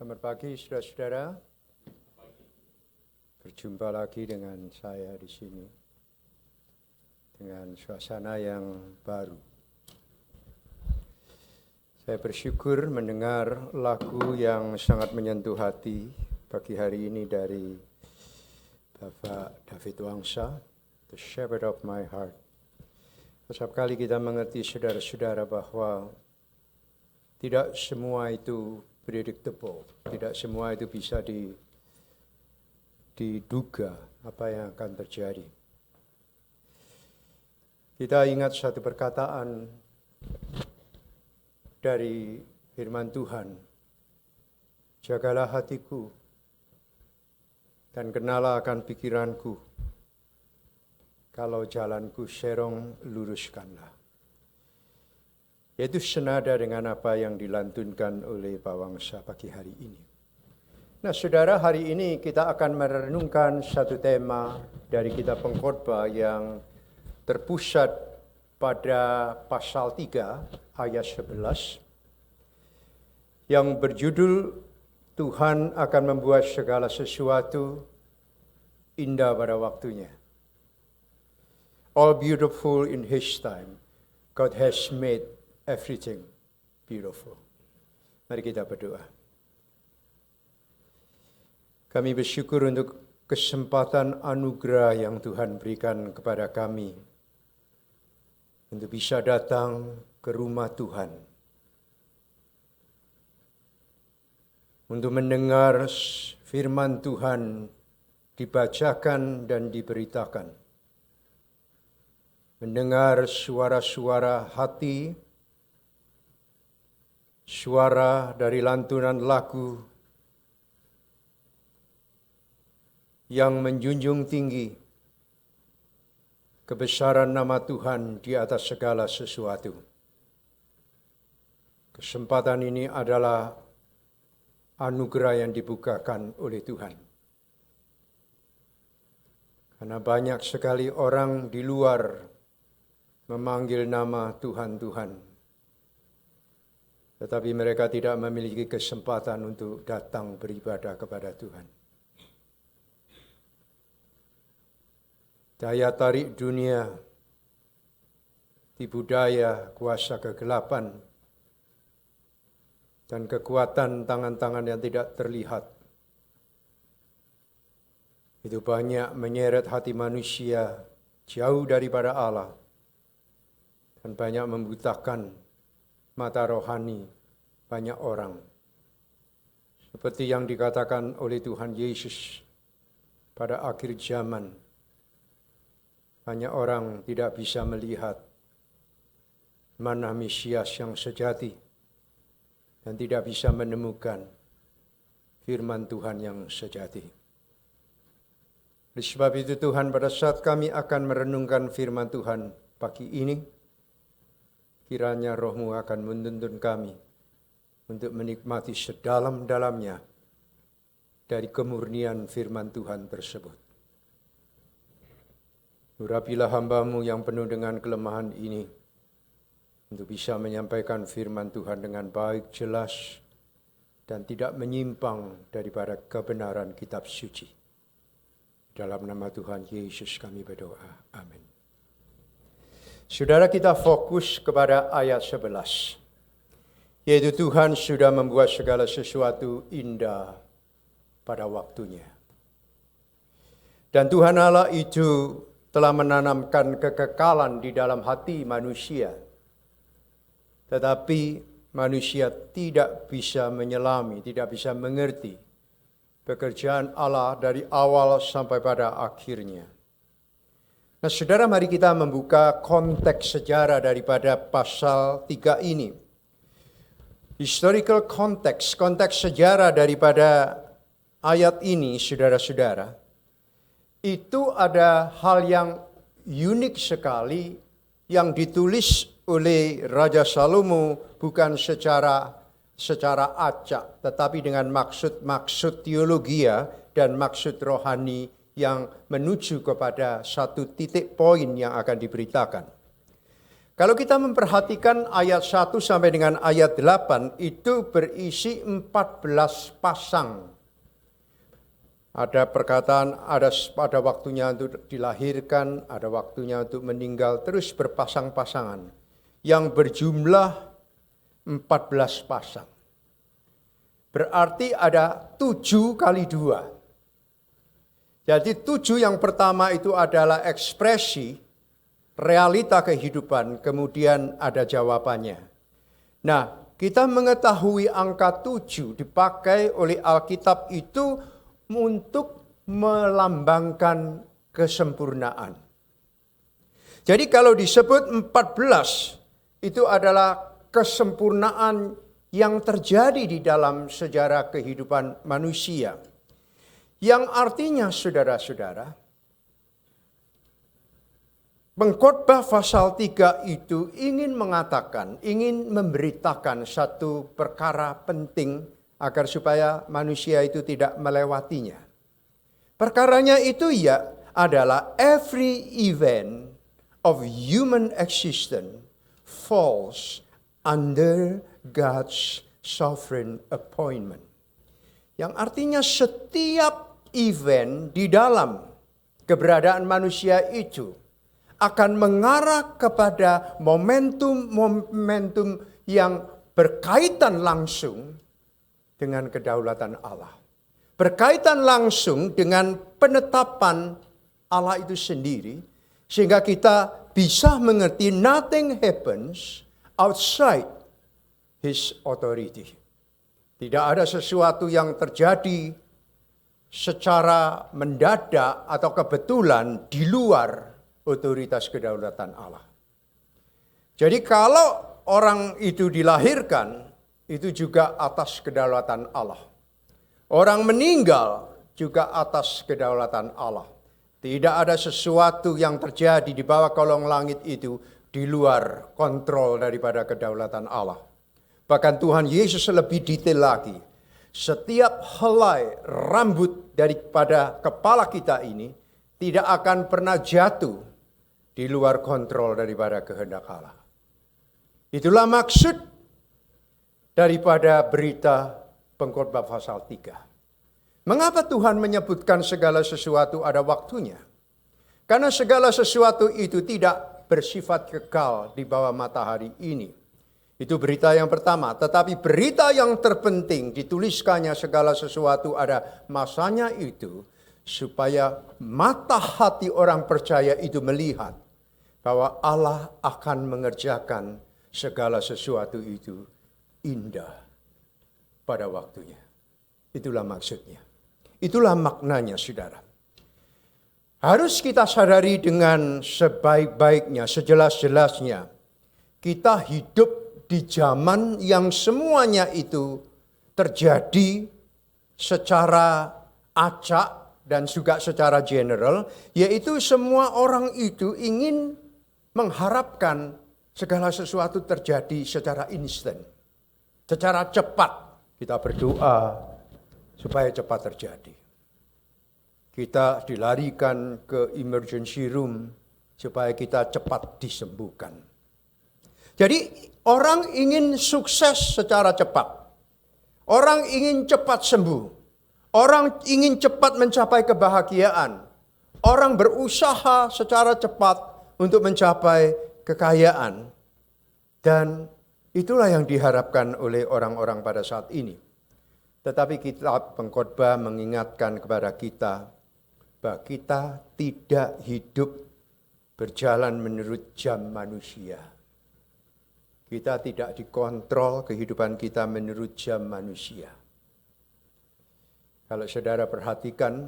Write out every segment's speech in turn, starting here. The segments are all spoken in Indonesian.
Selamat pagi, saudara-saudara. Berjumpa lagi dengan saya di sini dengan suasana yang baru. Saya bersyukur mendengar lagu yang sangat menyentuh hati pagi hari ini dari Bapak David Wangsa, The Shepherd of My Heart. Setiap kali kita mengerti, saudara-saudara, bahwa tidak semua itu predictable, tidak semua itu bisa diduga apa yang akan terjadi. Kita ingat satu perkataan dari firman Tuhan, jagalah hatiku dan kenalah akan pikiranku, kalau jalanku serong luruskanlah. Yaitu senada dengan apa yang dilantunkan oleh Pak Wangsa pagi hari ini. Nah, saudara, hari ini kita akan merenungkan satu tema dari kitab Pengkhotbah yang terpusat pada pasal 3 ayat 11 yang berjudul Tuhan akan membuat segala sesuatu indah pada waktunya. All beautiful in His time. God has made everything beautiful. Mari kita berdoa. Kami bersyukur untuk kesempatan anugerah yang Tuhan berikan kepada kami untuk bisa datang ke rumah Tuhan, untuk mendengar firman Tuhan dibacakan dan diberitakan, mendengar suara-suara hati, suara dari lantunan lagu yang menjunjung tinggi kebesaran nama Tuhan di atas segala sesuatu. Kesempatan ini adalah anugerah yang dibukakan oleh Tuhan. Karena banyak sekali orang di luar memanggil nama Tuhan, Tuhan. Tetapi mereka tidak memiliki kesempatan untuk datang beribadah kepada Tuhan. Daya tarik dunia, tipu daya, kuasa kegelapan, dan kekuatan tangan-tangan yang tidak terlihat, itu banyak menyeret hati manusia jauh daripada Allah dan banyak membutakan mata rohani banyak orang. Seperti yang dikatakan oleh Tuhan Yesus pada akhir zaman, banyak orang tidak bisa melihat mana Mesias yang sejati dan tidak bisa menemukan firman Tuhan yang sejati. Oleh sebab itu Tuhan, pada saat kami akan merenungkan firman Tuhan pagi ini, kiranya Roh-Mu akan menuntun kami untuk menikmati sedalam-dalamnya dari kemurnian firman Tuhan tersebut. Urapilah hamba-Mu yang penuh dengan kelemahan ini untuk bisa menyampaikan firman Tuhan dengan baik, jelas, dan tidak menyimpang daripada kebenaran kitab suci. Dalam nama Tuhan Yesus kami berdoa. Amin. Saudara, kita fokus kepada ayat 11. Yaitu Tuhan sudah membuat segala sesuatu indah pada waktunya. Dan Tuhan Allah itu telah menanamkan kekekalan di dalam hati manusia. Tetapi manusia tidak bisa menyelami, tidak bisa mengerti pekerjaan Allah dari awal sampai pada akhirnya. Nah, saudara, mari kita membuka konteks sejarah daripada pasal 3 ini. Historical context, konteks sejarah daripada ayat ini, saudara-saudara, itu ada hal yang unik sekali yang ditulis oleh Raja Salomo bukan secara acak, tetapi dengan maksud teologia dan maksud rohani yang menuju kepada satu titik poin yang akan diberitakan. Kalau kita memperhatikan ayat 1 sampai dengan ayat 8 itu berisi 14 pasang. Ada perkataan, ada pada waktunya untuk dilahirkan, ada waktunya untuk meninggal, terus berpasang-pasangan. Yang berjumlah 14 pasang. Berarti ada 7 kali 2. Jadi 7 yang pertama itu adalah ekspresi realita kehidupan, kemudian ada jawabannya. Nah, kita mengetahui angka 7 dipakai oleh Alkitab itu untuk melambangkan kesempurnaan. Jadi kalau disebut 14, itu adalah kesempurnaan yang terjadi di dalam sejarah kehidupan manusia. Yang artinya saudara-saudara, Pengkhotbah pasal 3 itu ingin mengatakan, ingin memberitakan satu perkara penting agar supaya manusia itu tidak melewatinya. Perkaranya itu adalah every event of human existence falls under God's sovereign appointment. Yang artinya setiap event di dalam keberadaan manusia itu akan mengarah kepada momentum-momentum yang berkaitan langsung dengan kedaulatan Allah. Berkaitan langsung dengan penetapan Allah itu sendiri. Sehingga kita bisa mengerti nothing happens outside His authority. Tidak ada sesuatu yang terjadi secara mendadak atau kebetulan di luar otoritas kedaulatan Allah. Jadi kalau orang itu dilahirkan, itu juga atas kedaulatan Allah. Orang meninggal juga atas kedaulatan Allah. Tidak ada sesuatu yang terjadi di bawah kolong langit itu di luar kontrol daripada kedaulatan Allah. Bahkan Tuhan Yesus lebih detail lagi. Setiap helai rambut daripada kepala kita ini tidak akan pernah jatuh di luar kontrol daripada kehendak Allah. Itulah maksud daripada berita Pengkhotbah pasal 3. Mengapa Tuhan menyebutkan segala sesuatu ada waktunya? Karena segala sesuatu itu tidak bersifat kekal di bawah matahari ini. Itu berita yang pertama. Tetapi berita yang terpenting dituliskannya segala sesuatu ada masanya itu. Supaya mata hati orang percaya itu melihat bahwa Allah akan mengerjakan segala sesuatu itu indah pada waktunya. Itulah maksudnya. Itulah maknanya, saudara. Harus kita sadari dengan sebaik-baiknya, sejelas-jelasnya. Kita hidup di zaman yang semuanya itu terjadi secara acak dan juga secara general, yaitu semua orang itu ingin mengharapkan segala sesuatu terjadi secara instan, secara cepat. Kita berdoa supaya cepat terjadi. Kita dilarikan ke emergency room supaya kita cepat disembuhkan. Jadi orang ingin sukses secara cepat. Orang ingin cepat sembuh. Orang ingin cepat mencapai kebahagiaan. Orang berusaha secara cepat untuk mencapai kekayaan. Dan itulah yang diharapkan oleh orang-orang pada saat ini. Tetapi kitab Pengkhotbah mengingatkan kepada kita bahwa kita tidak hidup berjalan menurut jam manusia. Kita tidak dikontrol kehidupan kita menurut jam manusia. Kalau saudara perhatikan,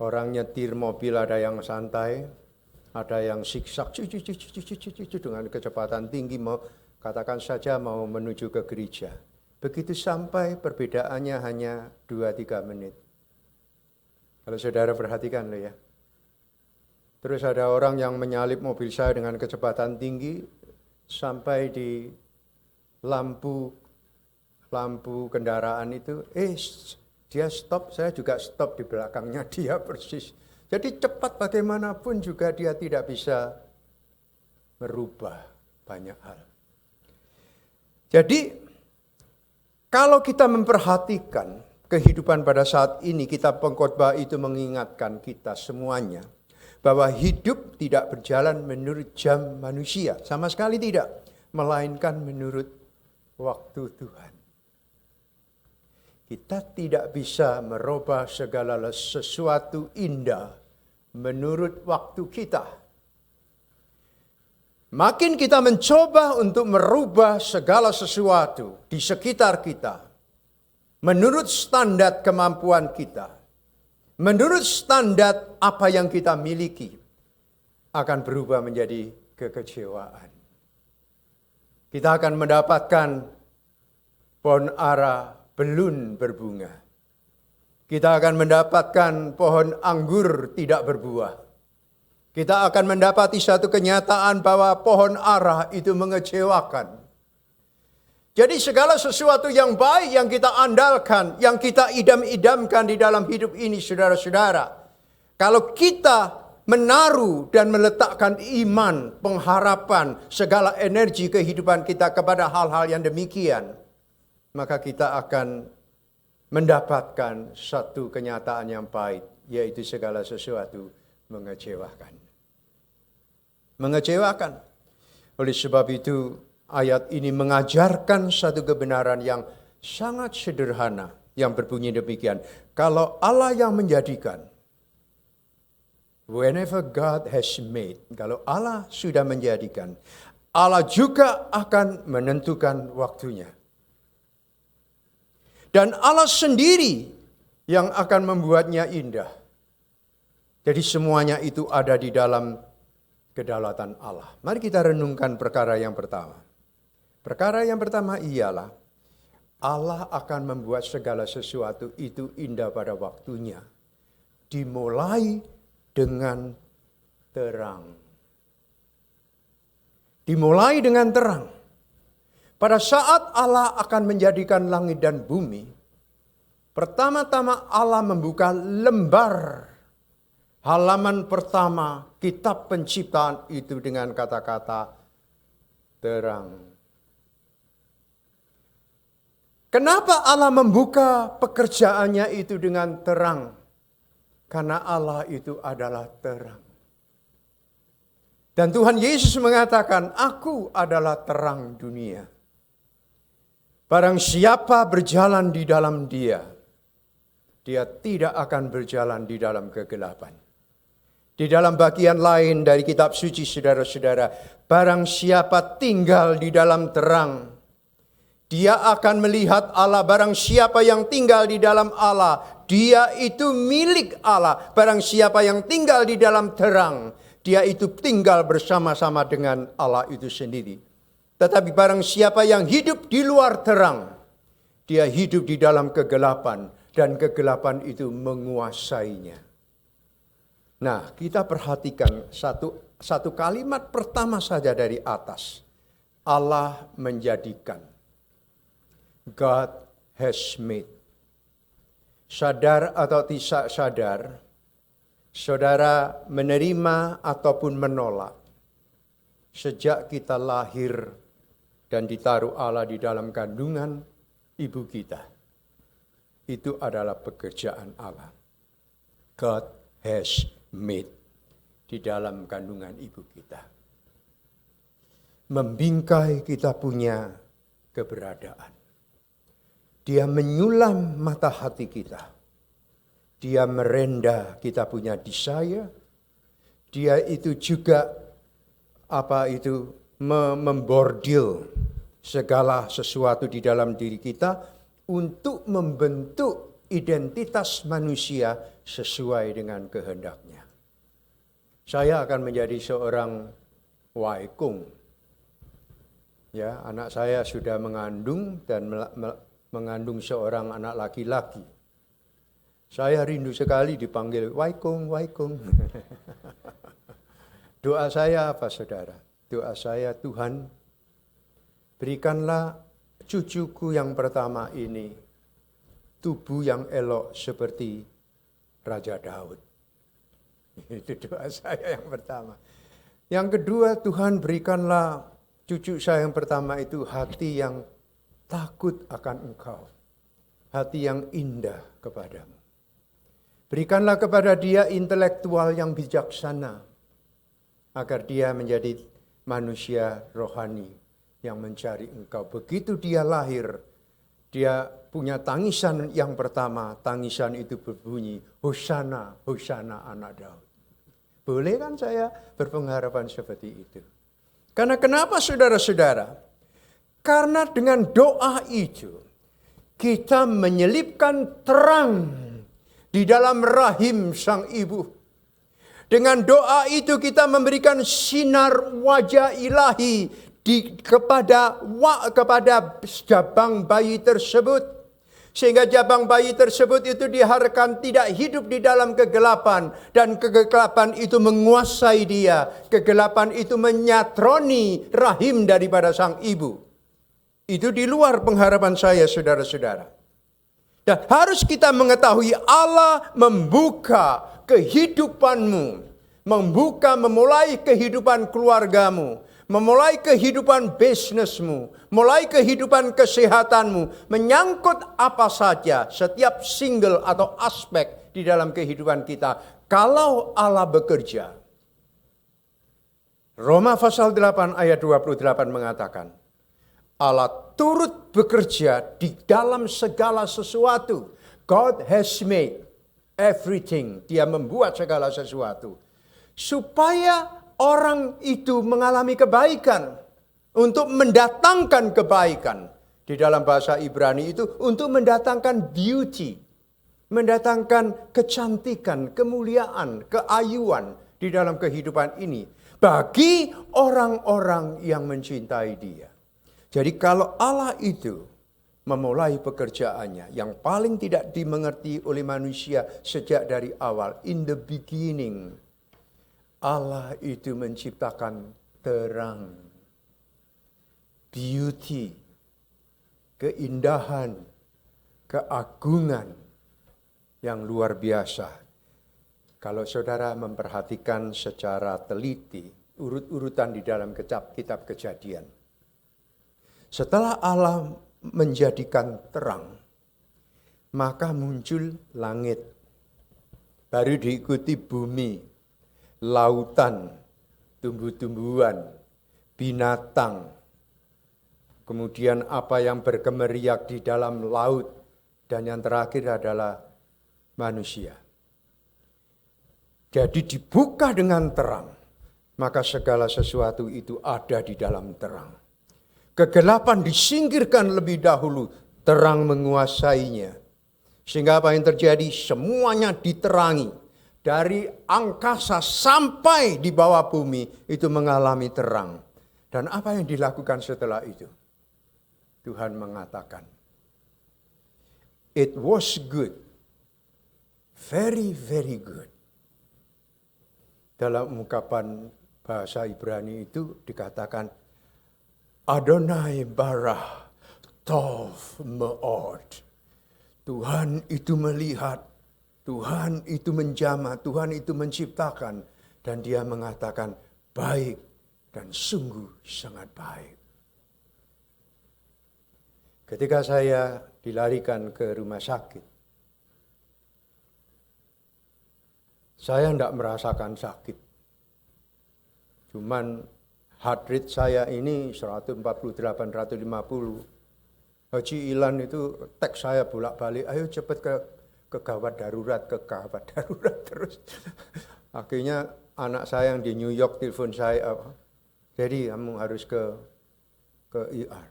orang nyetir mobil ada yang santai, ada yang siksak dengan kecepatan tinggi, mau katakan saja mau menuju ke gereja. Begitu sampai perbedaannya hanya 2-3 menit. Kalau saudara perhatikan loh ya. Terus ada orang yang menyalip mobil saya dengan kecepatan tinggi sampai di lampu kendaraan itu, dia stop, saya juga stop di belakangnya dia persis. Jadi cepat bagaimanapun juga dia tidak bisa merubah banyak hal. Jadi, kalau kita memperhatikan kehidupan pada saat ini, kitab Pengkhotbah itu mengingatkan kita semuanya bahwa hidup tidak berjalan menurut jam manusia, sama sekali tidak, melainkan menurut waktu Tuhan. Kita tidak bisa merubah segala sesuatu indah menurut waktu kita. Makin kita mencoba untuk merubah segala sesuatu di sekitar kita, menurut standar kemampuan kita, menurut standar apa yang kita miliki, akan berubah menjadi kekecewaan. Kita akan mendapatkan pohon ara belum berbunga. Kita akan mendapatkan pohon anggur tidak berbuah. Kita akan mendapati satu kenyataan bahwa pohon ara itu mengecewakan. Jadi segala sesuatu yang baik yang kita andalkan, yang kita idam-idamkan di dalam hidup ini, saudara-saudara, kalau kita menaruh dan meletakkan iman, pengharapan, segala energi kehidupan kita kepada hal-hal yang demikian, maka kita akan mendapatkan satu kenyataan yang pahit, yaitu segala sesuatu mengecewakan. Mengecewakan. Oleh sebab itu, ayat ini mengajarkan satu kebenaran yang sangat sederhana, yang berbunyi demikian. Kalau Allah yang menjadikan, whenever God has made, kalau Allah sudah menjadikan, Allah juga akan menentukan waktunya. Dan Allah sendiri yang akan membuatnya indah. Jadi semuanya itu ada di dalam kedaulatan Allah. Mari kita renungkan perkara yang pertama. Perkara yang pertama ialah Allah akan membuat segala sesuatu itu indah pada waktunya. Dimulai dengan terang. Dimulai dengan terang. Pada saat Allah akan menjadikan langit dan bumi, pertama-tama Allah membuka lembar halaman pertama kitab penciptaan itu dengan kata-kata terang. Kenapa Allah membuka pekerjaannya itu dengan terang? Karena Allah itu adalah terang. Dan Tuhan Yesus mengatakan, "Aku adalah terang dunia. Barang siapa berjalan di dalam dia, dia tidak akan berjalan di dalam kegelapan." Di dalam bagian lain dari kitab suci, saudara-saudara, barang siapa tinggal di dalam terang, dia akan melihat Allah. Barang siapa yang tinggal di dalam Allah, dia itu milik Allah. Barang siapa yang tinggal di dalam terang, dia itu tinggal bersama-sama dengan Allah itu sendiri. Tetapi barang siapa yang hidup di luar terang, dia hidup di dalam kegelapan, dan kegelapan itu menguasainya. Nah, kita perhatikan satu kalimat pertama saja dari atas. Allah menjadikan. God has made. Sadar atau tidak sadar, saudara menerima ataupun menolak, sejak kita lahir dan ditaruh Allah di dalam kandungan ibu kita, itu adalah pekerjaan Allah. God has made di dalam kandungan ibu kita. Membingkai kita punya keberadaan. Dia menyulam mata hati kita. Dia merenda kita punya desire. Dia itu juga membordil segala sesuatu di dalam diri kita untuk membentuk identitas manusia sesuai dengan kehendaknya. Saya akan menjadi seorang waikung. Ya, anak saya sudah mengandung dan mengandung seorang anak laki-laki. Saya rindu sekali dipanggil waikung, waikung. Doa saya apa, saudara? Doa saya, Tuhan, berikanlah cucuku yang pertama ini tubuh yang elok seperti Raja Daud. Itu doa saya yang pertama. Yang kedua, Tuhan berikanlah cucu saya yang pertama itu hati yang takut akan Engkau. Hati yang indah kepadamu. Berikanlah kepada dia intelektual yang bijaksana. Agar dia menjadi manusia rohani yang mencari Engkau. Begitu dia lahir, dia punya tangisan yang pertama. Tangisan itu berbunyi, Hosana, Hosana anak Daud. Boleh kan saya berpengharapan seperti itu? Karena kenapa saudara-saudara? Karena dengan doa itu, kita menyelipkan terang di dalam rahim sang ibu. Dengan doa itu kita memberikan sinar wajah ilahi kepada jabang bayi tersebut. Sehingga jabang bayi tersebut itu diharapkan tidak hidup di dalam kegelapan. Dan kegelapan itu menguasai dia. Kegelapan itu menyatroni rahim daripada sang ibu. Itu di luar pengharapan saya saudara-saudara. Dan harus kita mengetahui Allah membuka kehidupanmu. Memulai kehidupan keluargamu. Memulai kehidupan bisnismu, mulai kehidupan kesehatanmu, menyangkut apa saja, setiap single atau aspek di dalam kehidupan kita. Kalau Allah bekerja, Roma pasal 8 ayat 28 mengatakan, Allah turut bekerja di dalam segala sesuatu. God has made everything. Dia membuat segala sesuatu. Supaya orang itu mengalami kebaikan. Untuk mendatangkan kebaikan. Di dalam bahasa Ibrani itu untuk mendatangkan beauty. Mendatangkan kecantikan, kemuliaan, keayuan di dalam kehidupan ini. Bagi orang-orang yang mencintai dia. Jadi kalau Allah itu memulai pekerjaannya yang paling tidak dimengerti oleh manusia sejak dari awal. In the beginning. Allah itu menciptakan terang, beauty, keindahan, keagungan yang luar biasa. Kalau saudara memperhatikan secara teliti, urut-urutan di dalam kitab Kejadian. Setelah Allah menjadikan terang, maka muncul langit, baru diikuti bumi, lautan, tumbuh-tumbuhan, binatang, kemudian apa yang berkemeriak di dalam laut, dan yang terakhir adalah manusia. Jadi dibuka dengan terang, maka segala sesuatu itu ada di dalam terang. Kegelapan disingkirkan lebih dahulu, terang menguasainya. Sehingga apa yang terjadi? Semuanya diterangi. Dari angkasa sampai di bawah bumi itu mengalami terang. Dan apa yang dilakukan setelah itu? Tuhan mengatakan, it was good. Very, very good. Dalam ungkapan bahasa Ibrani itu dikatakan, Adonai barah tov me'od. Tuhan itu melihat, Tuhan itu menjamah, Tuhan itu menciptakan. Dan dia mengatakan baik dan sungguh sangat baik. Ketika saya dilarikan ke rumah sakit, saya tidak merasakan sakit. Cuman heart rate saya ini 148, 150. Haji Ilan itu teks saya bolak-balik, ayo cepat ke gawat darurat terus. Akhirnya anak saya yang di New York telepon saya, jadi kamu harus ke IR.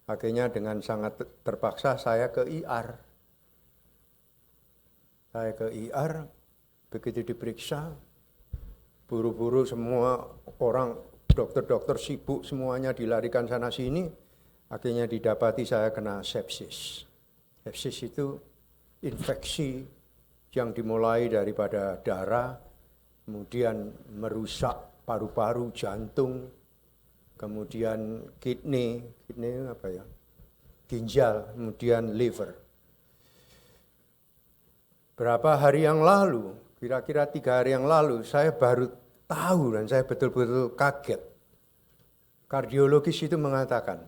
Akhirnya dengan sangat terpaksa saya ke IR. Saya ke IR, begitu diperiksa, buru-buru semua orang, dokter-dokter sibuk semuanya dilarikan sana sini. Akhirnya didapati saya kena sepsis. Sepsis itu infeksi yang dimulai daripada darah, kemudian merusak paru-paru, jantung, kemudian kidney ginjal, kemudian liver. Berapa hari yang lalu, kira-kira 3 hari yang lalu, saya baru tahu dan saya betul-betul kaget. Kardiologis itu mengatakan,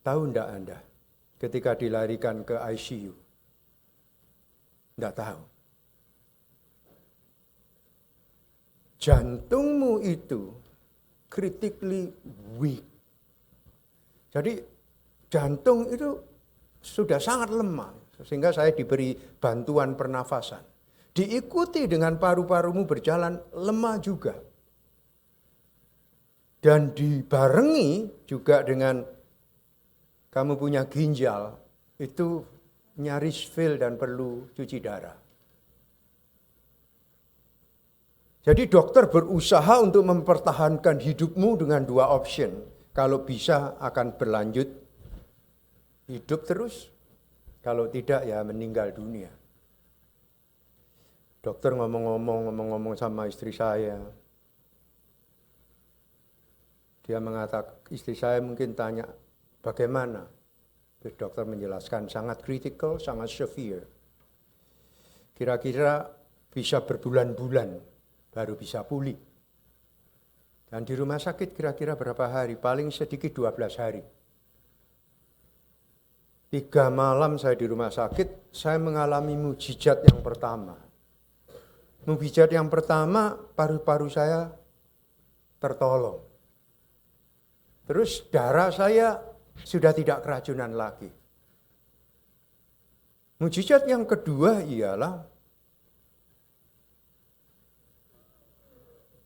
tahu enggak Anda ketika dilarikan ke ICU? Enggak tahu. Jantungmu itu critically weak. Jadi jantung itu sudah sangat lemah. Sehingga saya diberi bantuan pernafasan. Diikuti dengan paru-parumu berjalan lemah juga. Dan dibarengi juga dengan kamu punya ginjal, itu nyaris fail dan perlu cuci darah. Jadi dokter berusaha untuk mempertahankan hidupmu dengan 2 option. Kalau bisa akan berlanjut hidup terus, kalau tidak ya meninggal dunia. Dokter ngomong-ngomong sama istri saya. Dia mengatakan, istri saya mungkin tanya, bagaimana? Terus dokter menjelaskan, sangat kritikal, sangat severe. Kira-kira bisa berbulan-bulan baru bisa pulih. Dan di rumah sakit kira-kira berapa hari? Paling sedikit 12 hari. 3 malam saya di rumah sakit, saya mengalami mukjizat yang pertama. Mukjizat yang pertama, paru-paru saya tertolong. Terus darah saya sudah tidak keracunan lagi. Mukjizat yang kedua ialah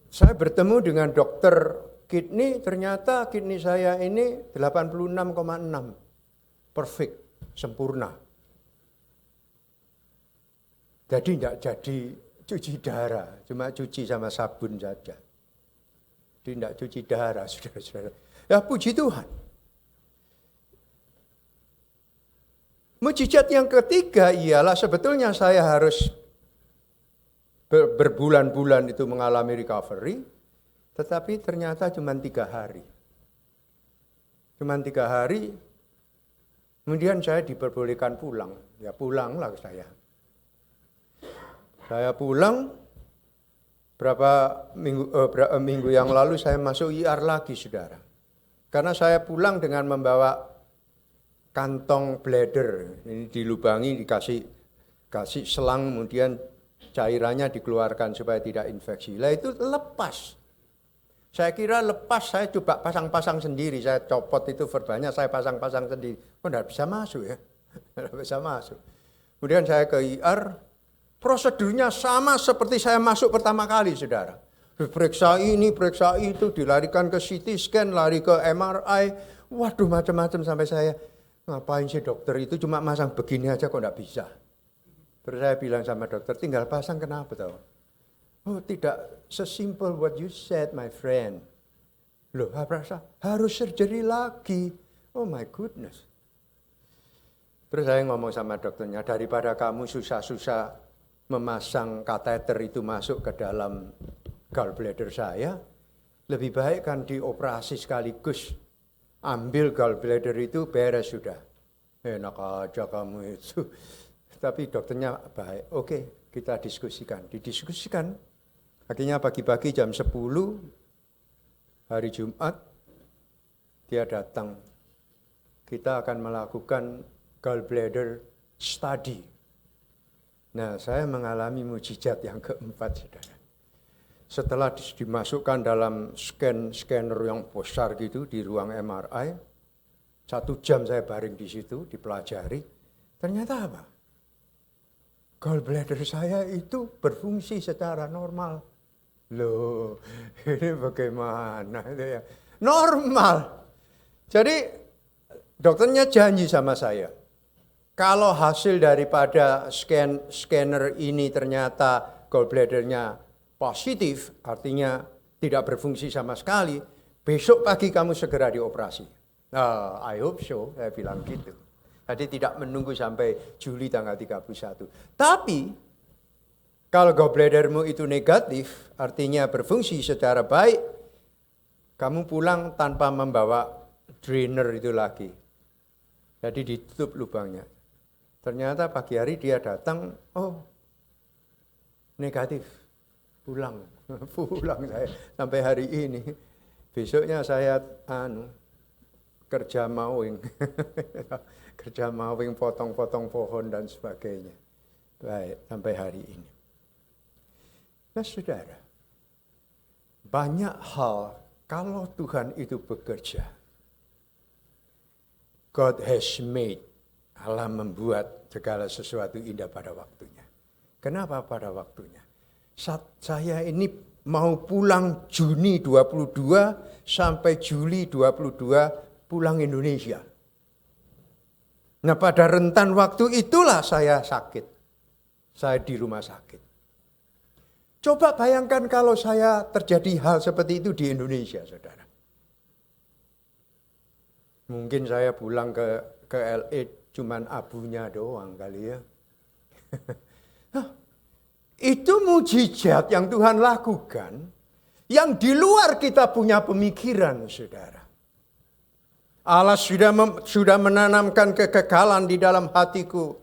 saya bertemu dengan dokter kidney, ternyata kidney saya ini 86,6. Perfect, sempurna. Jadi tidak jadi cuci darah, cuma cuci sama sabun saja. Jadi tidak cuci darah, saudara-saudara. Ya puji Tuhan. Mukjizat yang ketiga ialah sebetulnya saya harus berbulan-bulan itu mengalami recovery, tetapi ternyata cuma 3 hari. Cuma 3 hari, kemudian saya diperbolehkan pulang. Ya pulanglah saya. Saya pulang, berapa minggu yang lalu saya masuk IR lagi, saudara. Karena saya pulang dengan membawa kantong bladder, ini dilubangi, kasih selang, kemudian cairannya dikeluarkan supaya tidak infeksi. Lah itu lepas. Saya kira lepas, saya coba pasang-pasang sendiri. Saya copot itu verbalnya, saya pasang-pasang sendiri. Kok tidak bisa masuk ya? Tidak bisa masuk. Kemudian saya ke IR, prosedurnya sama seperti saya masuk pertama kali, saudara. Periksa ini, periksa itu, dilarikan ke CT scan, lari ke MRI. Waduh, macam-macam sampai saya, ngapain sih dokter itu cuma masang begini aja kok tidak bisa. Terus saya bilang sama dokter, tinggal pasang kenapa tahu? Oh tidak sesimpel what you said my friend. Loh harus surgery lagi. Oh my goodness. Terus saya ngomong sama dokternya, daripada kamu susah-susah memasang kateter itu masuk ke dalam gallbladder saya, lebih baik kan dioperasi sekaligus. Ambil gallbladder itu beres sudah. Enak aja kamu itu. Tapi dokternya baik. Oke, kita diskusikan. Didiskusikan. Akhirnya pagi-pagi jam 10 hari Jumat dia datang. Kita akan melakukan gallbladder study. Nah, saya mengalami mukjizat yang keempat, saudara. Setelah dimasukkan dalam scanner yang besar gitu di ruang MRI, 1 jam saya baring di situ, dipelajari. Ternyata apa? Gallbladder saya itu berfungsi secara normal. Loh, ini bagaimana itu ya? Normal. Jadi dokternya janji sama saya, kalau hasil daripada scanner ini ternyata gallbladdernya positif, artinya tidak berfungsi sama sekali, besok pagi kamu segera dioperasi. I hope so, saya bilang gitu. Jadi tidak menunggu sampai Juli tanggal 31. Tapi kalau gallbladdermu itu negatif, artinya berfungsi secara baik, kamu pulang tanpa membawa drainer itu lagi. Jadi ditutup lubangnya. Ternyata pagi hari dia datang, oh negatif, pulang. Pulang saya sampai hari ini. Besoknya saya kerja mowing. Kerja mowing, potong-potong pohon dan sebagainya. Baik, sampai hari ini. Nah, saudara, banyak hal kalau Tuhan itu bekerja. God has made. Allah membuat segala sesuatu indah pada waktunya. Kenapa pada waktunya? Saya ini mau pulang Juni 22 sampai Juli 22 pulang Indonesia. Nah, pada rentan waktu itulah saya sakit. Saya di rumah sakit. Coba bayangkan kalau saya terjadi hal seperti itu di Indonesia, saudara. Mungkin saya pulang ke LA cuman abunya doang kali ya. Itu mujizat yang Tuhan lakukan, yang di luar kita punya pemikiran, saudara. Allah sudah menanamkan kekekalan di dalam hatiku.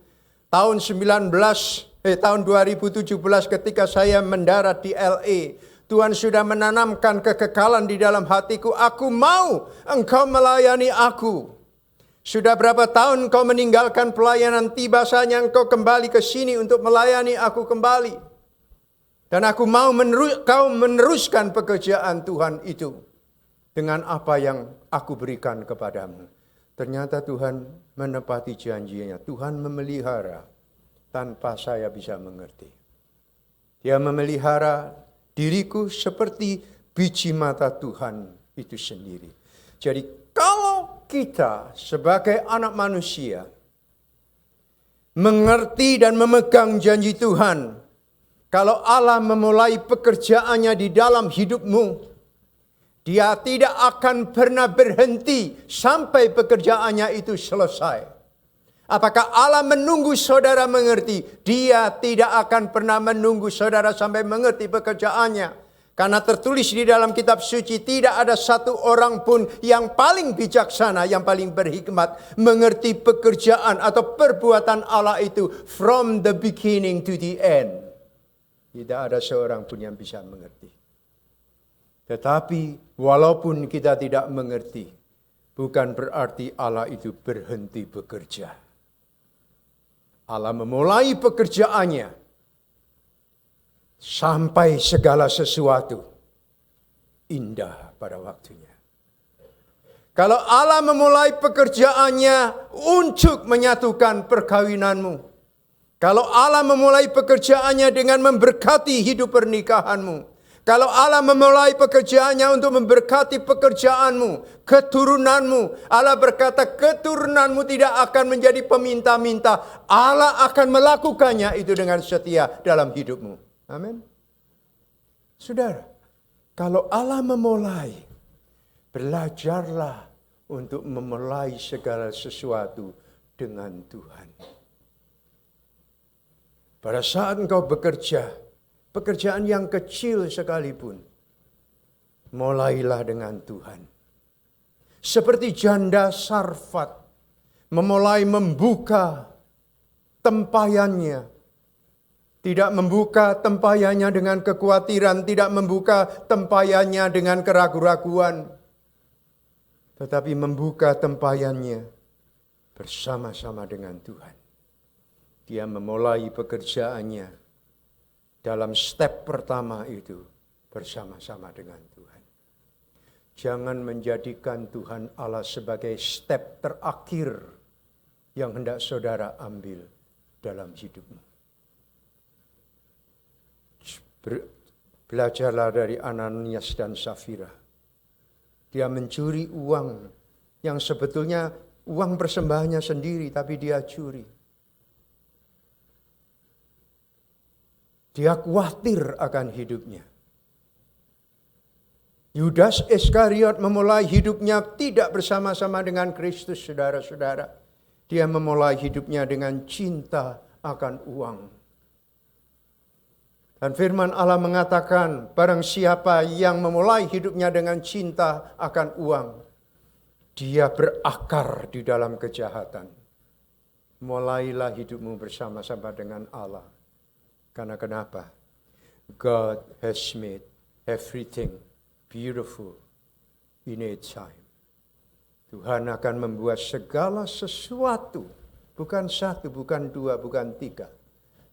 Tahun 2017 ketika saya mendarat di LA, Tuhan sudah menanamkan kekekalan di dalam hatiku. Aku mau engkau melayani aku. Sudah berapa tahun kau meninggalkan pelayanan, tiba saatnya engkau kembali ke sini untuk melayani aku kembali. Dan aku mau kau meneruskan pekerjaan Tuhan itu dengan apa yang aku berikan kepadamu. Ternyata Tuhan menepati janjinya. Tuhan memelihara tanpa saya bisa mengerti. Dia memelihara diriku seperti biji mata Tuhan itu sendiri. Jadi kalau kita sebagai anak manusia mengerti dan memegang janji Tuhan, kalau Allah memulai pekerjaannya di dalam hidupmu, Dia tidak akan pernah berhenti sampai pekerjaannya itu selesai. Apakah Allah menunggu saudara mengerti? Dia tidak akan pernah menunggu saudara sampai mengerti pekerjaannya. Karena tertulis di dalam kitab suci, tidak ada satu orang pun yang paling bijaksana, yang paling berhikmat, mengerti pekerjaan atau perbuatan Allah itu from the beginning to the end. Tidak ada seorang pun yang bisa mengerti. Tetapi walaupun kita tidak mengerti, bukan berarti Allah itu berhenti bekerja. Allah memulai pekerjaannya sampai segala sesuatu indah pada waktunya. Kalau Allah memulai pekerjaannya untuk menyatukan perkawinanmu, kalau Allah memulai pekerjaannya dengan memberkati hidup pernikahanmu, kalau Allah memulai pekerjaannya untuk memberkati pekerjaanmu, keturunanmu, Allah berkata keturunanmu tidak akan menjadi peminta-minta. Allah akan melakukannya itu dengan setia dalam hidupmu. Amin. Saudara, kalau Allah memulai, belajarlah untuk memulai segala sesuatu dengan Tuhan. Pada saat engkau bekerja, pekerjaan yang kecil sekalipun, mulailah dengan Tuhan. Seperti janda Sarfat, memulai membuka tempayannya. Tidak membuka tempayannya dengan kekhawatiran, tidak membuka tempayannya dengan keraguan-raguan. Tetapi membuka tempayannya bersama-sama dengan Tuhan. Dia memulai pekerjaannya dalam step pertama itu bersama-sama dengan Tuhan. Jangan menjadikan Tuhan Allah sebagai step terakhir yang hendak saudara ambil dalam hidupmu. Belajarlah dari Ananias dan Safira. Dia mencuri uang yang sebetulnya uang persembahannya sendiri, tapi dia curi. Dia khawatir akan hidupnya. Yudas Iskariot memulai hidupnya tidak bersama-sama dengan Kristus, saudara-saudara. Dia memulai hidupnya dengan cinta akan uang. Dan firman Allah mengatakan, barang siapa yang memulai hidupnya dengan cinta akan uang, dia berakar di dalam kejahatan. Mulailah hidupmu bersama-sama dengan Allah. Karena kenapa? God has made everything beautiful in its time. Tuhan akan membuat segala sesuatu, bukan satu, bukan dua, bukan tiga.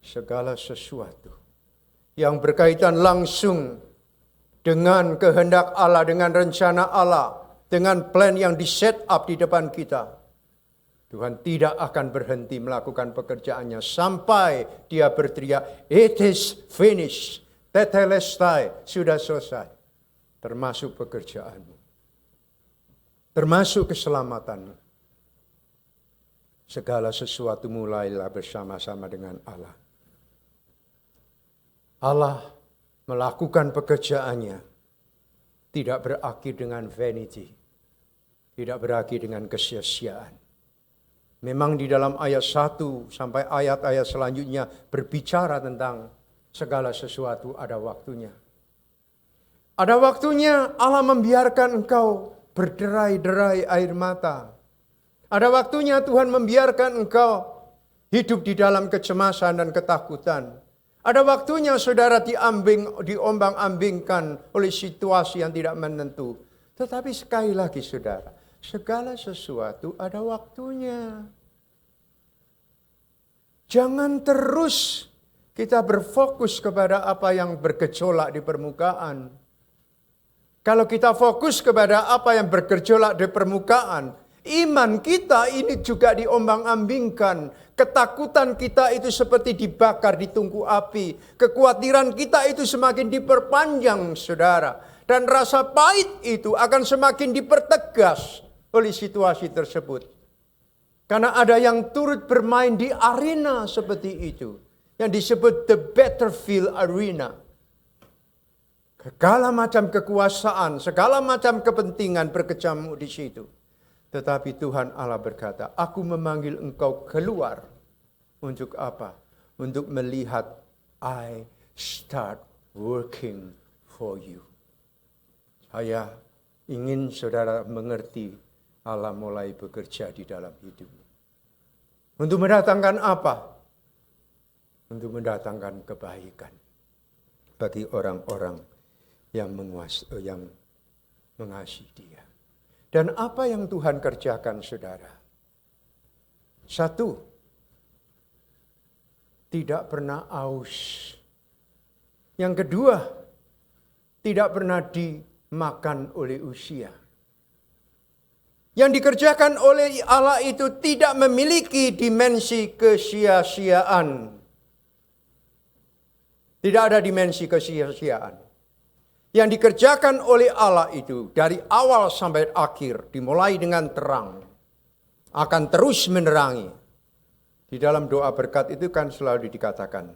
Segala sesuatu yang berkaitan langsung dengan kehendak Allah, dengan rencana Allah, dengan plan yang di-set up di depan kita. Tuhan tidak akan berhenti melakukan pekerjaannya sampai dia berteriak, "It is finished." Tetelestai, sudah selesai. Termasuk pekerjaanmu. Termasuk keselamatanmu. Segala sesuatu mulailah bersama-sama dengan Allah. Allah melakukan pekerjaannya tidak berakhir dengan vanity. Tidak berakhir dengan kesia-siaan. Memang di dalam ayat 1 sampai ayat-ayat selanjutnya berbicara tentang segala sesuatu ada waktunya. Ada waktunya Allah membiarkan engkau berderai-derai air mata. Ada waktunya Tuhan membiarkan engkau hidup di dalam kecemasan dan ketakutan. Ada waktunya saudara diombang-ambingkan oleh situasi yang tidak menentu. Tetapi sekali lagi saudara, segala sesuatu ada waktunya. Jangan terus kita berfokus kepada apa yang bergejolak di permukaan. Kalau kita fokus kepada apa yang bergejolak di permukaan, iman kita ini juga diombang-ambingkan. Ketakutan kita itu seperti dibakar di tungku api. Kekhawatiran kita itu semakin diperpanjang, saudara. Dan rasa pahit itu akan semakin dipertegas oleh situasi tersebut. Karena ada yang turut bermain di arena seperti itu. Yang disebut the battlefield arena. Segala macam kekuasaan, segala macam kepentingan berkecamuk di situ. Tetapi Tuhan Allah berkata, aku memanggil engkau keluar. Untuk apa? Untuk melihat I start working for you. Saya ingin saudara mengerti Allah mulai bekerja di dalam hidupmu. Untuk mendatangkan apa? Untuk mendatangkan kebaikan bagi orang-orang yang mengasihi Dia. Dan apa yang Tuhan kerjakan, saudara? Satu, tidak pernah aus. Yang kedua, tidak pernah dimakan oleh usia. Yang dikerjakan oleh Allah itu tidak memiliki dimensi kesia-siaan. Tidak ada dimensi kesia-siaan. Yang dikerjakan oleh Allah itu dari awal sampai akhir, dimulai dengan terang, akan terus menerangi. Di dalam doa berkat itu kan selalu dikatakan,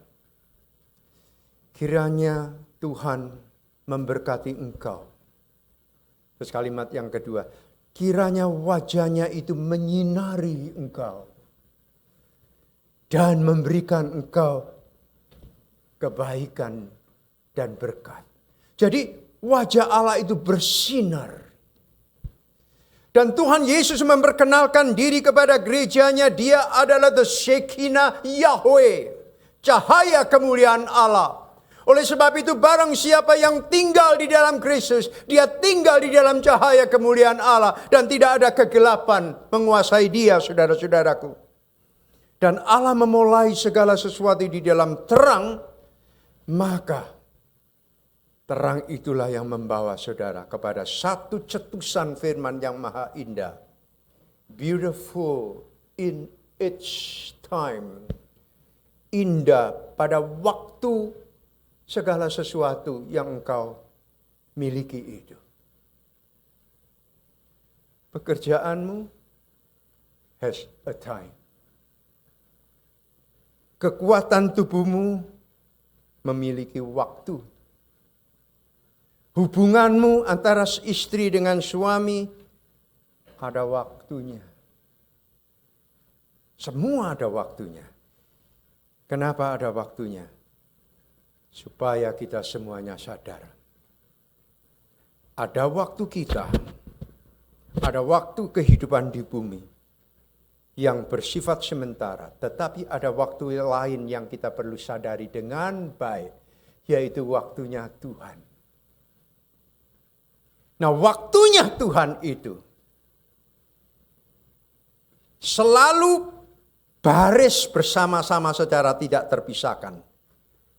kiranya Tuhan memberkati engkau. Terus kalimat yang kedua, kiranya wajahnya itu menyinari engkau dan memberikan engkau kebaikan dan berkat. Jadi wajah Allah itu bersinar. Dan Tuhan Yesus memperkenalkan diri kepada gerejanya. Dia adalah the Shekinah Yahweh. Cahaya kemuliaan Allah. Oleh sebab itu barang siapa yang tinggal di dalam Kristus. Dia tinggal di dalam cahaya kemuliaan Allah. Dan tidak ada kegelapan menguasai dia, saudara-saudaraku. Dan Allah memulai segala sesuatu di dalam terang. Maka terang itulah yang membawa saudara kepada satu cetusan firman yang maha indah. Beautiful in its time. Indah pada waktu segala sesuatu yang engkau miliki itu. Pekerjaanmu has a time. Kekuatan tubuhmu memiliki waktu. Hubunganmu antara istri dengan suami ada waktunya. Semua ada waktunya. Kenapa ada waktunya? Supaya kita semuanya sadar. Ada waktu kita, ada waktu kehidupan di bumi yang bersifat sementara. Tetapi ada waktu lain yang kita perlu sadari dengan baik, yaitu waktunya Tuhan. Nah, waktunya Tuhan itu selalu baris bersama-sama secara tidak terpisahkan.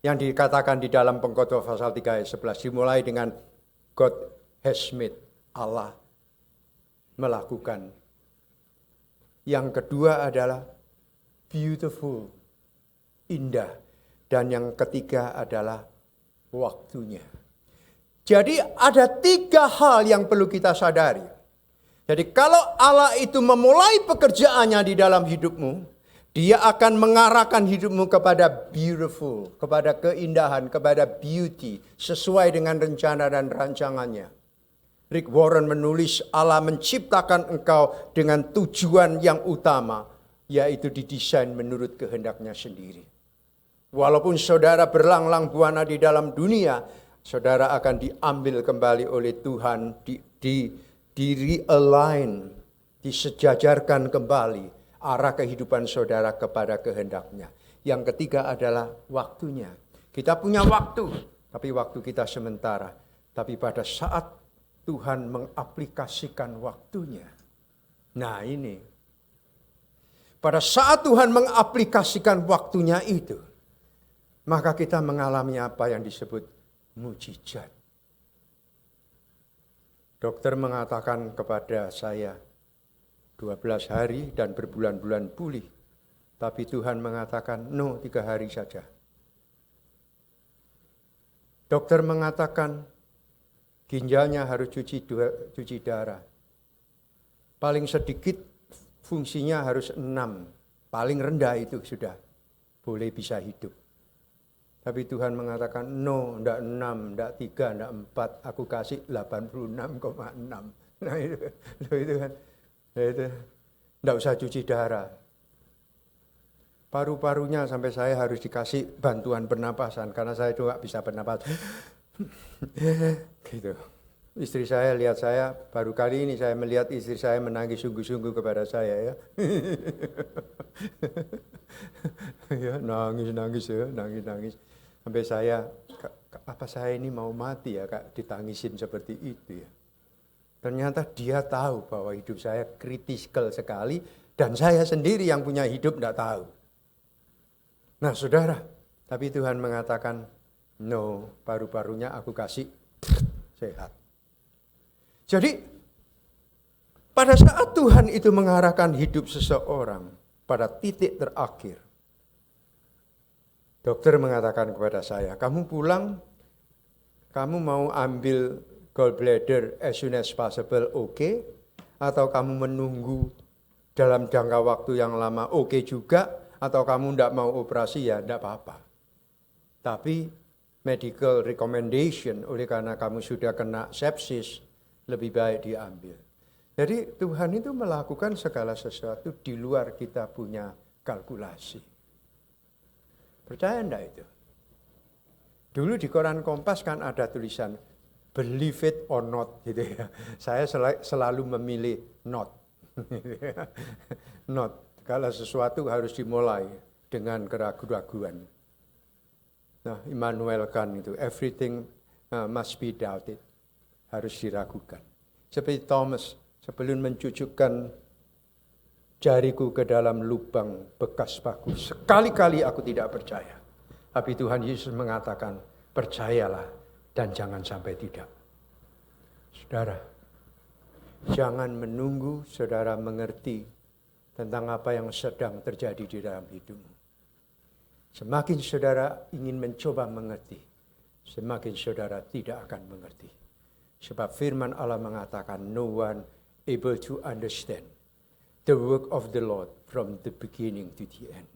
Yang dikatakan di dalam Pengkhotbah pasal 3 ayat 11 dimulai dengan God has made, Allah melakukan. Yang kedua adalah beautiful, indah. Dan yang ketiga adalah waktunya. Jadi ada 3 hal yang perlu kita sadari. Jadi kalau Allah itu memulai pekerjaannya di dalam hidupmu, Dia akan mengarahkan hidupmu kepada beautiful, kepada keindahan, kepada beauty, sesuai dengan rencana dan rancangannya. Rick Warren menulis, Allah menciptakan engkau dengan tujuan yang utama, yaitu didesain menurut kehendaknya sendiri. Walaupun saudara berlang-lang buana di dalam dunia, saudara akan diambil kembali oleh Tuhan, di realign, disejajarkan kembali arah kehidupan saudara kepada kehendaknya. Yang ketiga adalah waktunya. Kita punya waktu, tapi waktu kita sementara. Tapi pada saat Tuhan mengaplikasikan waktunya. Nah ini. Pada saat Tuhan mengaplikasikan waktunya itu, maka kita mengalami apa yang disebut mujizat. Dokter mengatakan kepada saya, 12 hari dan berbulan-bulan pulih. Tapi Tuhan mengatakan, no, 3 hari saja. Dokter mengatakan, ginjalnya harus cuci darah. Paling sedikit fungsinya harus 6. Paling rendah itu sudah boleh bisa hidup. Tapi Tuhan mengatakan, no, enggak 6, enggak 3, enggak 4. Aku kasih 86,6. Nah itu kan, itu enggak usah cuci darah. Paru-parunya sampai saya harus dikasih bantuan pernapasan. Karena saya juga bisa bernapas. Gitu. Istri saya lihat saya, baru kali ini saya melihat istri saya menangis sungguh-sungguh kepada saya ya. Ya nangis ya, nangis. Sampai saya, apa saya ini mau mati ya Kak, ditangisin seperti itu ya. Ternyata dia tahu bahwa hidup saya kritikal sekali dan saya sendiri yang punya hidup tidak tahu. Nah saudara, tapi Tuhan mengatakan, no, paru-parunya aku kasih sehat. Jadi pada saat Tuhan itu mengarahkan hidup seseorang pada titik terakhir, dokter mengatakan kepada saya, kamu pulang, kamu mau ambil gallbladder as soon as possible, oke? Atau kamu menunggu dalam jangka waktu yang lama, oke juga? Atau kamu tidak mau operasi, ya tidak apa-apa. Tapi medical recommendation, oleh karena kamu sudah kena sepsis, lebih baik diambil. Jadi Tuhan itu melakukan segala sesuatu di luar kita punya kalkulasi. Percaya enggak itu? Dulu di koran Kompas kan ada tulisan believe it or not gitu ya. Saya selalu memilih not. Not. Kalau sesuatu harus dimulai dengan keraguan-raguan. Nah, Immanuel Kant itu everything must be doubted. Harus diragukan. Seperti Thomas, sebelum mencucukkan jariku ke dalam lubang bekas paku, sekali-kali aku tidak percaya. Tapi Tuhan Yesus mengatakan, percayalah dan jangan sampai tidak. Saudara, jangan menunggu saudara mengerti tentang apa yang sedang terjadi di dalam hidupmu. Semakin saudara ingin mencoba mengerti, semakin saudara tidak akan mengerti. Sebab firman Allah mengatakan, no one able to understand the work of the Lord from the beginning to the end.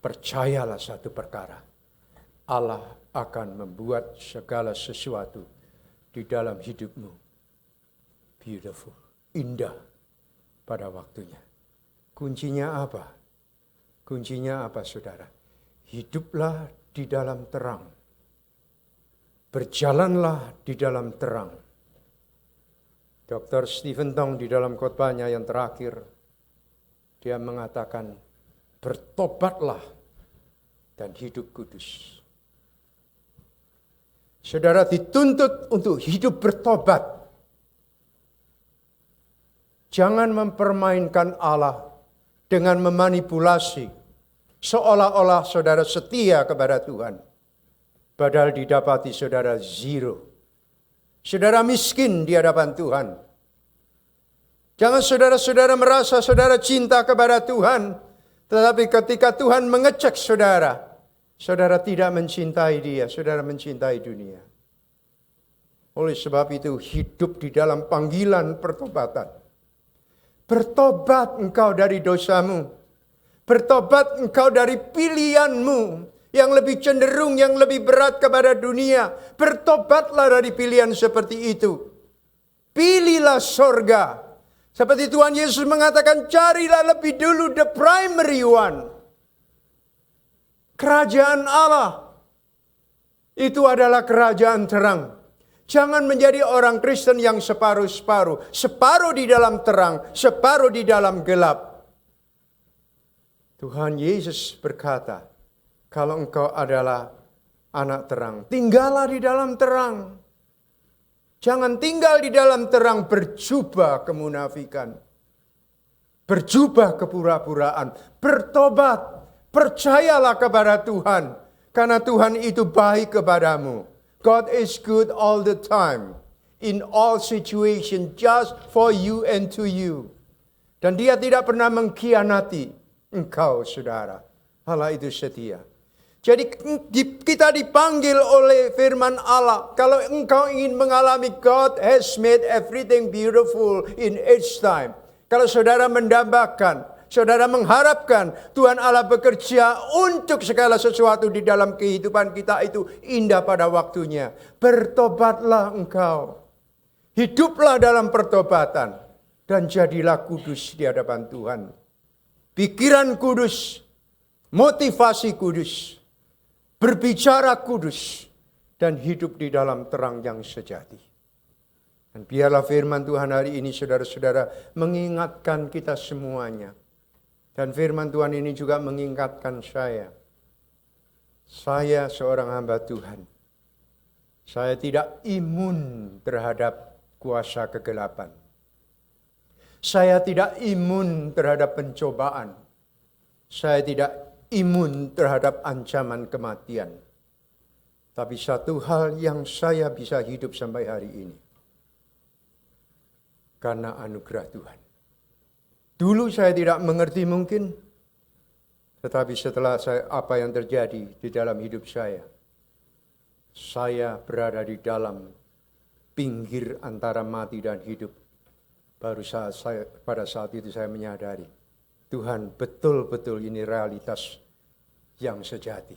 Percayalah satu perkara, Allah akan membuat segala sesuatu di dalam hidupmu beautiful, indah pada waktunya. Kuncinya apa? Kuncinya apa saudara? Hiduplah di dalam terang. Berjalanlah di dalam terang. Dr. Stephen Tong di dalam khotbahnya yang terakhir, dia mengatakan, bertobatlah dan hidup kudus. Saudara dituntut untuk hidup bertobat. Jangan mempermainkan Allah dengan memanipulasi. Seolah-olah saudara setia kepada Tuhan. Padahal didapati saudara zero. Saudara miskin di hadapan Tuhan. Jangan saudara-saudara merasa saudara cinta kepada Tuhan. Tetapi ketika Tuhan mengecek saudara, saudara tidak mencintai Dia, saudara mencintai dunia. Oleh sebab itu hidup di dalam panggilan pertobatan. Bertobat engkau dari dosamu. Bertobat engkau dari pilihanmu yang lebih cenderung, yang lebih berat kepada dunia. Bertobatlah dari pilihan seperti itu. Pilihlah sorga. Seperti Tuhan Yesus mengatakan, carilah lebih dulu the primary one. Kerajaan Allah. Itu adalah kerajaan terang. Jangan menjadi orang Kristen yang separuh-separuh. Separuh di dalam terang, separuh di dalam gelap. Tuhan Yesus berkata, kalau engkau adalah anak terang, tinggallah di dalam terang. Jangan tinggal di dalam terang berjubah kemunafikan. Berjubah kepura-puraan. Bertobat. Percayalah kepada Tuhan. Karena Tuhan itu baik kepadamu. God is good all the time. In all situations, just for you and to you. Dan Dia tidak pernah mengkhianati engkau, saudara. Allah itu setia. Jadi kita dipanggil oleh firman Allah. Kalau engkau ingin mengalami God has made everything beautiful in its time. Kalau saudara mendambakan, saudara mengharapkan Tuhan Allah bekerja untuk segala sesuatu di dalam kehidupan kita itu indah pada waktunya. Bertobatlah engkau. Hiduplah dalam pertobatan. Dan jadilah kudus di hadapan Tuhan. Pikiran kudus. Motivasi kudus. Berbicara kudus dan hidup di dalam terang yang sejati. Dan biarlah firman Tuhan hari ini saudara-saudara mengingatkan kita semuanya. Dan firman Tuhan ini juga mengingatkan saya. Saya seorang hamba Tuhan. Saya tidak imun terhadap kuasa kegelapan. Saya tidak imun terhadap pencobaan. Saya tidak imun terhadap ancaman kematian. Tapi satu hal yang saya bisa hidup sampai hari ini. Karena anugerah Tuhan. Dulu saya tidak mengerti mungkin. Tetapi setelah apa yang terjadi di dalam hidup saya. Saya berada di dalam pinggir antara mati dan hidup. Pada saat itu saya menyadari. Tuhan, betul-betul ini realitas yang sejati.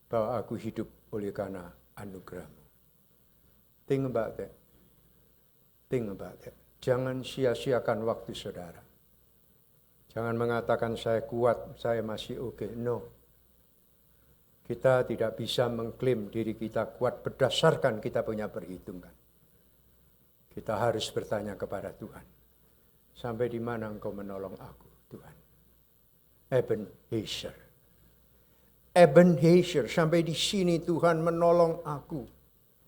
Bahwa aku hidup oleh karena anugerah-Mu. Think about that. Think about that. Jangan sia-siakan waktu saudara. Jangan mengatakan saya kuat, saya masih oke. No. Kita tidak bisa mengklaim diri kita kuat berdasarkan kita punya perhitungan. Kita harus bertanya kepada Tuhan. Sampai di mana Engkau menolong aku, Tuhan? Ebenezer. Ebenezer, sampai di sini Tuhan menolong aku.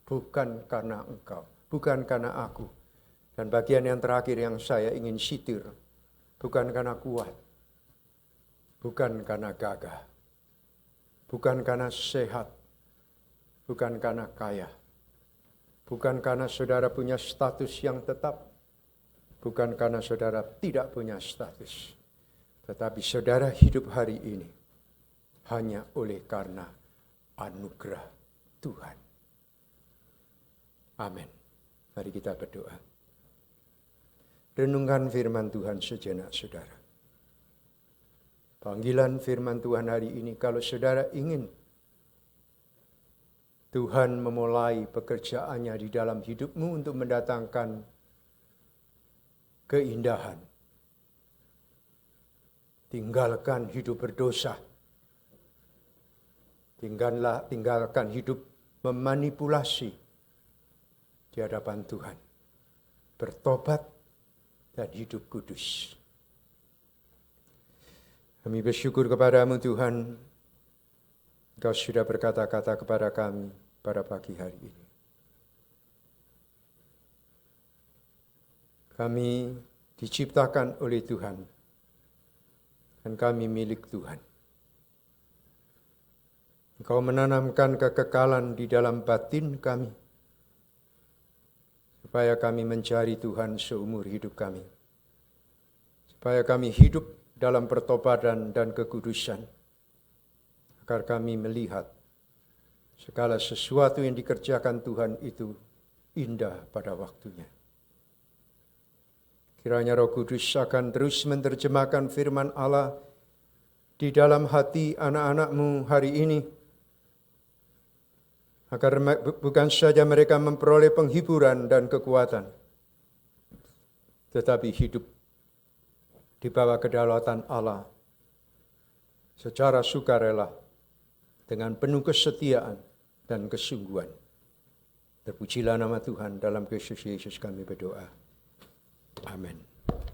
Bukan karena Engkau, bukan karena aku. Dan bagian yang terakhir yang saya ingin sitir. Bukan karena kuat. Bukan karena gagah. Bukan karena sehat. Bukan karena kaya. Bukan karena saudara punya status yang tetap. Bukan karena saudara tidak punya status. Tetapi saudara hidup hari ini hanya oleh karena anugerah Tuhan. Amin. Mari kita berdoa. Renungkan firman Tuhan sejenak, saudara. Panggilan firman Tuhan hari ini, kalau saudara ingin Tuhan memulai pekerjaannya di dalam hidupmu untuk mendatangkan keindahan. Tinggalkan hidup berdosa. Tinggalkan hidup memanipulasi di hadapan Tuhan. Bertobat dan hidup kudus. Kami bersyukur kepadamu Tuhan. Engkau sudah berkata-kata kepada kami pada pagi hari ini. Kami diciptakan oleh Tuhan dan kami milik Tuhan. Engkau menanamkan kekekalan di dalam batin kami, supaya kami mencari Tuhan seumur hidup kami. Supaya kami hidup dalam pertobatan dan kekudusan, agar kami melihat segala sesuatu yang dikerjakan Tuhan itu indah pada waktunya. Kiranya Roh Kudus akan terus menerjemahkan firman Allah di dalam hati anak-anak-Mu hari ini, agar bukan saja mereka memperoleh penghiburan dan kekuatan, tetapi hidup di bawah kedaulatan Allah secara sukarela dengan penuh kesetiaan dan kesungguhan. Terpujilah nama Tuhan, dalam Kristus Yesus kami berdoa. Amin.